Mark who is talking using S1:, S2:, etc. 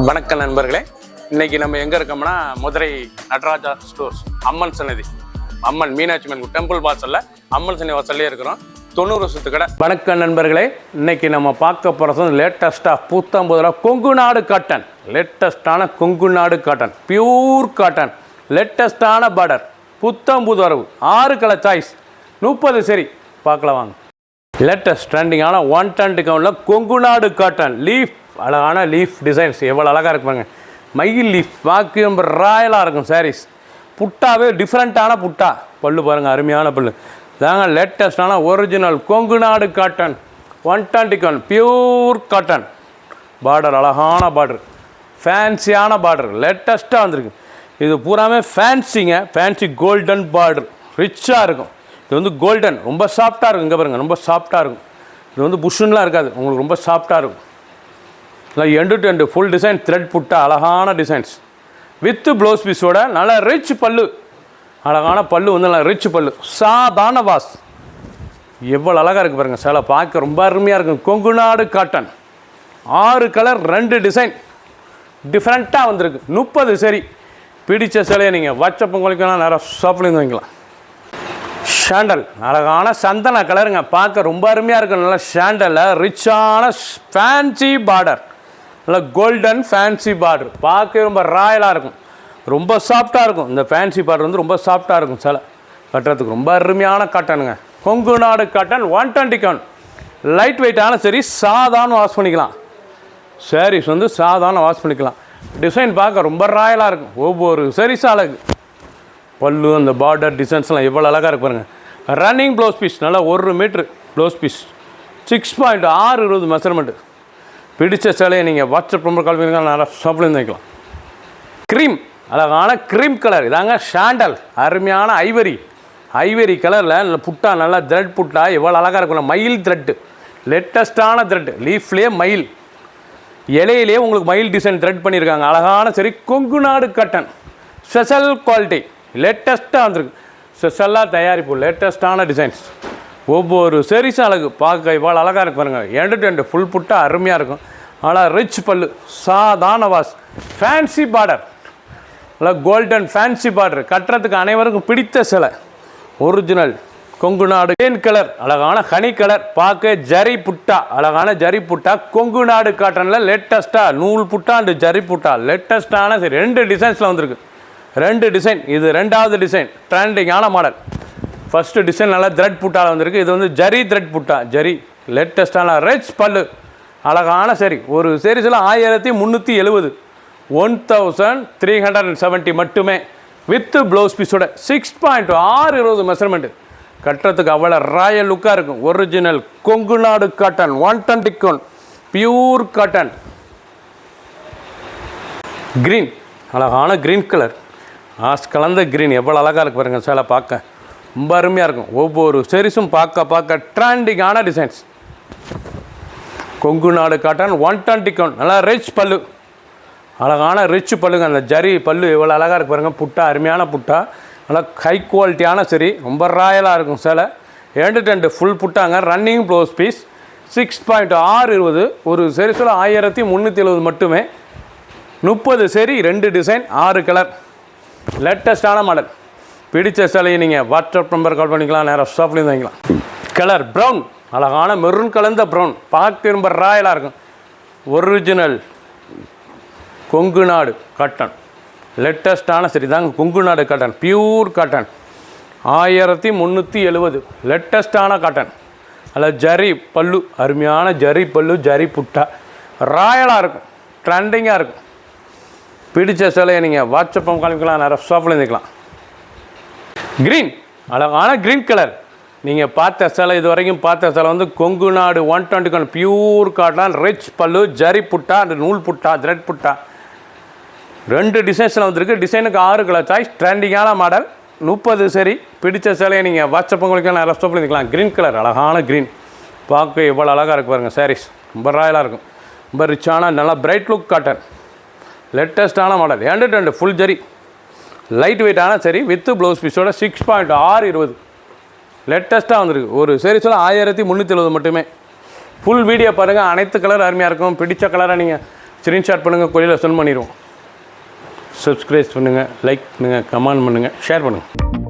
S1: வணக்கம் நண்பர்களே, இன்னைக்கு நம்ம எங்கே இருக்கோம்னா மதுரை நடராஜா ஸ்டோர்ஸ் அம்மன் சன்னதி, அம்மன் மீனாட்சி அம்மன் டெம்பிள் வாசலில் அம்மன் சன்னதி வாசல்லே இருக்கிறோம். 90 வருஷத்து கடை. வணக்கம் நண்பர்களே, இன்னைக்கு நம்ம பார்க்க போகிறது லேட்டஸ்ட்டாக பூத்தம்பதுல கொங்கு நாடு காட்டன். லேட்டஸ்டான கொங்கு நாடு காட்டன், பியூர் காட்டன், லேட்டஸ்டான பார்டர், புத்தம்புது வரவு, 6 கலர் சாய்ஸ், 30 சரி. பார்க்கலாம் வாங்க. லேட்டஸ்ட் ட்ரெண்டிங்கான 110 டிஸ்கவுண்டில் கொங்கு நாடு காட்டன் லீஃப், அழகான லீஃப் டிசைன்ஸ் எவ்வளோ அழகாக இருக்குப்பாங்க. மயில் லீஃப் வாக்கியம் ராயலாக இருக்கும் சாரீஸ். புட்டாவே டிஃப்ரெண்ட்டான புட்டா, பல்லு பாருங்கள், அருமையான பல்லு தாங்க. லேட்டஸ்டான ஒரிஜினல் கொங்கு நாடு cotton 110 discount pure cotton. Border அழகான பார்டர், ஃபேன்சியான பார்டர், லேட்டஸ்ட்டாக வந்திருக்கு. இது பூராமே ஃபேன்சிங்க, ஃபேன்சி கோல்டன் பார்டர், ரிச்சாக இருக்கும். இது வந்து கோல்டன், ரொம்ப சாஃப்டாக இருக்கும். இங்கே பாருங்கள், ரொம்ப சாஃப்டாக இருக்கும். இது வந்து புஷ்ஷுன்னெலாம் இருக்காது, உங்களுக்கு ரொம்ப சாஃப்டாக இருக்கும். இல்லை end to end full design thread புட்டா, அழகான டிசைன்ஸ் வித்து ப்ளவுஸ் பீஸோட நல்லா ரிச் பல்லு, அழகான பல்லு வந்து நல்லா ரிச் பல்லு, சாதாரண வாஸ். எவ்வளோ அழகாக இருக்குது பாருங்கள். சேலை பார்க்க ரொம்ப அருமையாக இருக்கும். கொங்கு நாடு காட்டன், 6 கலர் 2 டிசைன் டிஃப்ரெண்ட்டாக வந்திருக்கு. 30 சரி. பிடிச்ச சேலையை நீங்கள் வாட்ஸ்அப் பொங்கலுக்கெல்லாம் நேரம் ஷாப்லேருந்து வாங்கிக்கலாம். ஷாண்டல், அழகான சந்தன கலருங்க, பார்க்க ரொம்ப அருமையாக இருக்கும். நல்லா ஷாண்டலில் ரிச்சான ஃபேன்சி பார்டர், நல்லா கோல்டன் ஃபேன்சி பார்டர், பார்க்க ரொம்ப ராயலாக இருக்கும். ரொம்ப சாஃப்டாக இருக்கும். இந்த ஃபேன்சி பார்டர் வந்து ரொம்ப சாஃப்டாக இருக்கும். சில கட்டுறதுக்கு ரொம்ப அருமையான காட்டனுங்க. கொங்கு நாடு காட்டன் 120 கவுண்ட். லைட் வெயிட்டான சரி, சாதாரண வாஷ் பண்ணிக்கலாம். சாரீஸ் வந்து சாதாரண வாஷ் பண்ணிக்கலாம். டிசைன் பார்க்க ரொம்ப ராயலாக இருக்கும். ஒவ்வொரு சாரீஸும் அழகு. பல்லு, அந்த பார்டர் டிசைன்ஸ்லாம் எவ்வளோ அழகாக இருக்கு பாருங்கள். ரன்னிங் ப்ளவுஸ் பீஸ், நல்லா 1 மீட்ரு ப்ளவுஸ் பீஸ், 6.620 மெஷர்மெண்ட்டு. பிடிச்ச சேலையை நீங்கள் வாட்ஸ்அப் நம்பர் கால் பண்ணிங்கன்னா நல்லா ஷாப்லேருந்து வைக்கலாம். க்ரீம், அழகான க்ரீம் கலர், இதாங்க ஷாண்டல், அருமையான ஐவரி கலரில் நல்ல புட்டா, நல்லா த்ரெட் புட்டா, எவ்வளோ அழகாக இருக்கும். மயில் த்ரெட்டு, லேட்டஸ்ட்டான த்ரெட்டு, லீஃப்லேயே மயில், இலையிலே உங்களுக்கு மயில் டிசைன் த்ரெட் பண்ணியிருக்காங்க. அழகான சரி, கொங்கு நாடு காட்டன், ஸ்பெஷல் குவாலிட்டி, லேட்டஸ்ட்டாக வந்திருக்கு. ஸ்பெஷலாக தயாரிப்பு, லேட்டஸ்ட்டான டிசைன்ஸ். ஒவ்வொரு சரிஸும் அழகு, பார்க்க இவ்வளோ அழகாக இருக்கு பாருங்கள். எண்டு டு எண்டு ஃபுல் புட்டாக அருமையாக இருக்கும். ஆனால் ரிச் பல்லு, சாதாரண வாஸ், ஃபேன்சி பார்டர், நல்லா கோல்டன் ஃபேன்சி பார்டர், கட்டுறதுக்கு அனைவருக்கும் பிடித்த சிலை. ஒரிஜினல் கொங்கு நாடு தேன் கலர், அழகான ஹனி கலர், பார்க்க ஜரி புட்டா, அழகான ஜரி புட்டா, கொங்கு நாடு காட்டனில் லேட்டஸ்ட்டாக நூல் புட்டா அண்டு ஜரி புட்டா, லேட்டஸ்ட்டான சரி 2 டிசைன்ஸில் வந்திருக்கு. 2 டிசைன். இது 2வது டிசைன், ட்ரெண்டிங்கான மாடல். ஃபஸ்ட்டு டிசைன் நல்லா த்ரெட் புட்டாவில் வந்திருக்கு. இது வந்து ஜரி த்ரெட் புட்டா, ஜரி, லேட்டஸ்டான ரிச் பல்லு, அழகான சரி. ஒரு சீரீஸில் 1370, 1370 மட்டுமே. வித்து ப்ளவுஸ் பீஸோட 6.620 மெஷர்மெண்ட்டு. கட்டுறதுக்கு அவ்வளோ ராயல் லுக்காக இருக்கும். ஒரிஜினல் கொங்கு நாடு cotton 110 count pure cotton. Green, அழகான க்ரீன் கலர், கலந்த க்ரீன், எவ்வளோ அழகாக இருக்குது பாருங்கள். சேலை பார்க்க ரொம்ப அருமையாக இருக்கும். ஒவ்வொரு சரிஸும் பார்க்க ட்ரெண்டிங்கான டிசைன்ஸ். கொங்கு நாடு காட்டன் 120 கவுண்ட், நல்லா ரிச் பல்லு, அழகான ரிச் பல்லுங்க. அந்த ஜரி பல்லு எவ்வளோ அழகாக இருக்கு பாருங்கள். புட்டா, அருமையான புட்டா, நல்லா ஹை குவாலிட்டியான சரி, ரொம்ப ராயலாக இருக்கும் சேலை. எண்டு டு எண்டு ஃபுல் புட்டாங்க. Running blouse piece, 6.620. ஒரு சரிஸில் 1370 மட்டுமே. 30 சரி, 2 டிசைன், 6 கலர், லேட்டஸ்டான மாடல். பிடிச்ச சேலையை நீங்கள் வாட்ஸ்அப் நம்பர் கால் பண்ணிக்கலாம், நேராக ஷாப்லேருந்து வாங்கிக்கலாம். கலர் ப்ரௌன், அழகான மெரூன் கலந்த ப்ரௌன், பார்க்க ரொம்ப ராயலாக இருக்கும். ஒரிஜினல் கொங்கு நாடு காட்டன், லேட்டஸ்டான சரி தாங்க. கொங்கு நாடு காட்டன், பியூர் காட்டன், 1370, லேட்டஸ்டான காட்டன். அதில் ஜரி பல்லு, அருமையான ஜரி பல்லு, ஜரி புட்டா, ராயலாக இருக்கும், ட்ரெண்டிங்காக இருக்கும். பிடிச்ச சேலையை நீங்கள் வாட்ஸ்அப் காமிக்கலாம், நிறைய ஷாப்பில் இருந்துக்கலாம். க்ரீன், அழகான க்ரீன் கலர். நீங்கள் பார்த்த சேலை, இது வரைக்கும் பார்த்த சேலை வந்து கொங்கு நாடு 120 கவுண்ட் பியூர் காட்டன், ரிச் பல்லு, ஜரி புட்டா, அந்த நூல் புட்டா, த்ரெட் புட்டா, 2 டிசைன்ஸில் வந்திருக்கு. டிசைனுக்கு 6 கலர் சாய்ஸ், ட்ரெண்டிங்கான மாடல். 30 சரி. பிடிச்ச சேலையை நீங்கள் வாட்ஸ்அப் உங்களுக்கு நிறைய ஷாப்பில் இருந்துக்கலாம். க்ரீன் கலர், அழகான க்ரீன், பார்க்க எவ்வளோ அழகாக இருக்கு பாருங்கள். சாரீஸ் ரொம்ப ராயலாக இருக்கும். ரொம்ப ரிச்சான நல்லா பிரைட் லுக் காட்டன், லேட்டஸ்டான model. End to end full zari, light வெயிட்டான சரி, வித்து ப்ளவுஸ் பீஸோட 6.620, லேட்டஸ்ட்டாக வந்திருக்கு. ஒரு சீரீஸில் 1370 மட்டுமே. ஃபுல் வீடியோ பாருங்கள். அனைத்து கலர் அருமையாக இருக்கும். பிடிச்ச கலரை நீங்கள் ஸ்க்ரீன்ஷாட் பண்ணுங்கள், கொரியரில் சென்ட் பண்ணிடுவோம். சப்ஸ்கிரைப் பண்ணுங்கள், லைக் பண்ணுங்கள், கமெண்ட் பண்ணுங்கள், ஷேர் பண்ணுங்கள்.